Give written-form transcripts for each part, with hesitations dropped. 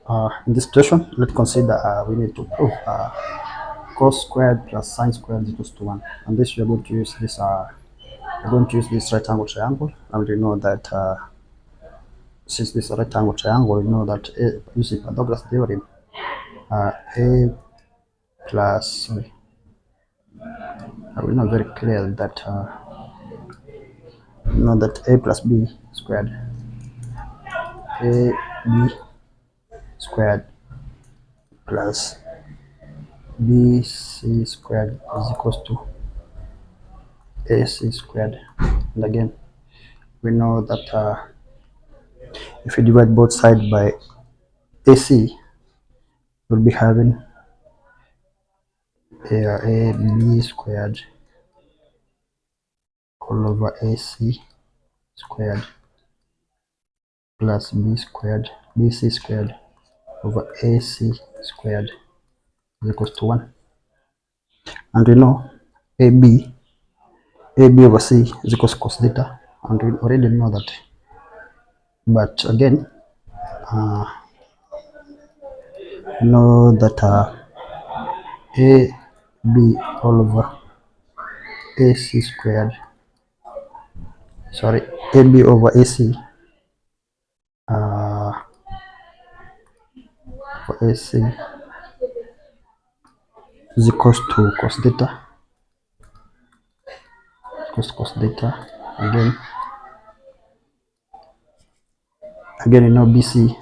In this situation, let's consider we need to prove cos squared plus sine squared is equals to 1. And this we are going to use this we're going to use this right angle triangle, and we know that since this is a right angle triangle, we know that using Pythagoras theorem, a plus we know very clear that we know that a plus b squared, a b squared plus bc squared is equals to ac squared. And again, we know that if you divide both sides by ac, we'll be having a b squared all over ac squared plus b squared bc squared over ac squared is equals to 1. And we know ab over c is equals to cos theta, and we already know that. But again, we know that ab all over ac squared, sorry, ab over ac for ac is equals to cos theta, cos theta. Again, we know bc,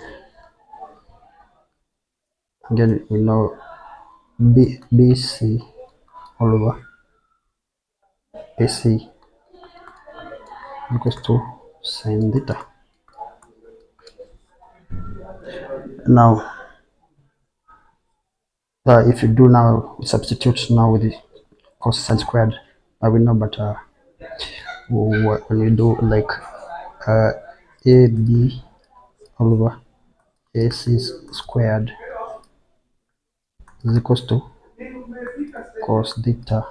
again we know bc all over ac equals to sin theta. Now if you do now substitute now with the cos sine squared, I will know, but when we do like ab all over ac squared is equals to cos theta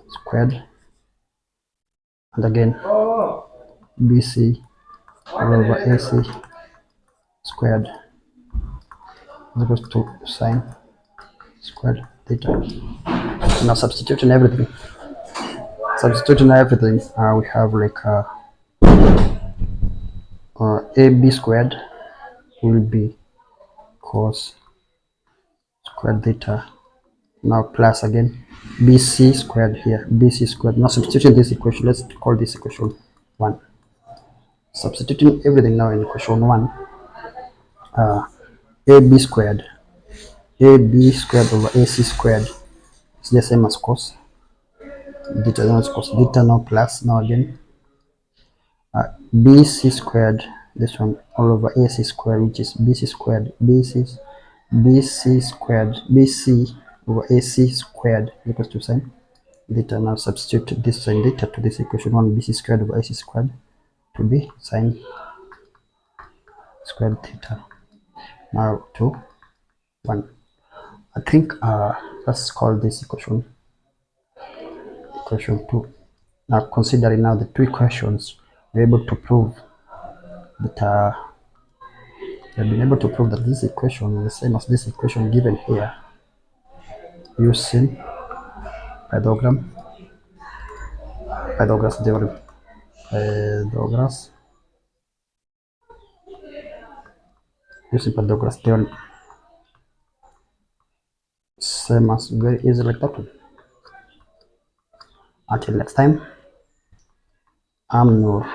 squared, and again bc all over ac squared is equals to sine squared theta. Now substituting everything, we have like ab squared will be cos squared theta, now plus again bc squared here, bc squared. Now substituting this equation, let's call this equation 1. Substituting everything now in equation 1, ab squared over ac squared is the same as cos theta, now plus now again bc squared, this one all over ac squared, which is bc squared bc over ac squared equals to sine theta. Now substitute this sine theta to this equation 1, bc squared over ac squared to be sine squared theta. Now 2 1. I think let's call this equation 2. Now considering now the two equations, we're able to prove that we've been able to prove that this equation is the same as this equation given here using Pythagoras theorem. Using Pythagoras theorem, same as, very easy like that one. Until next time, I'm Noor.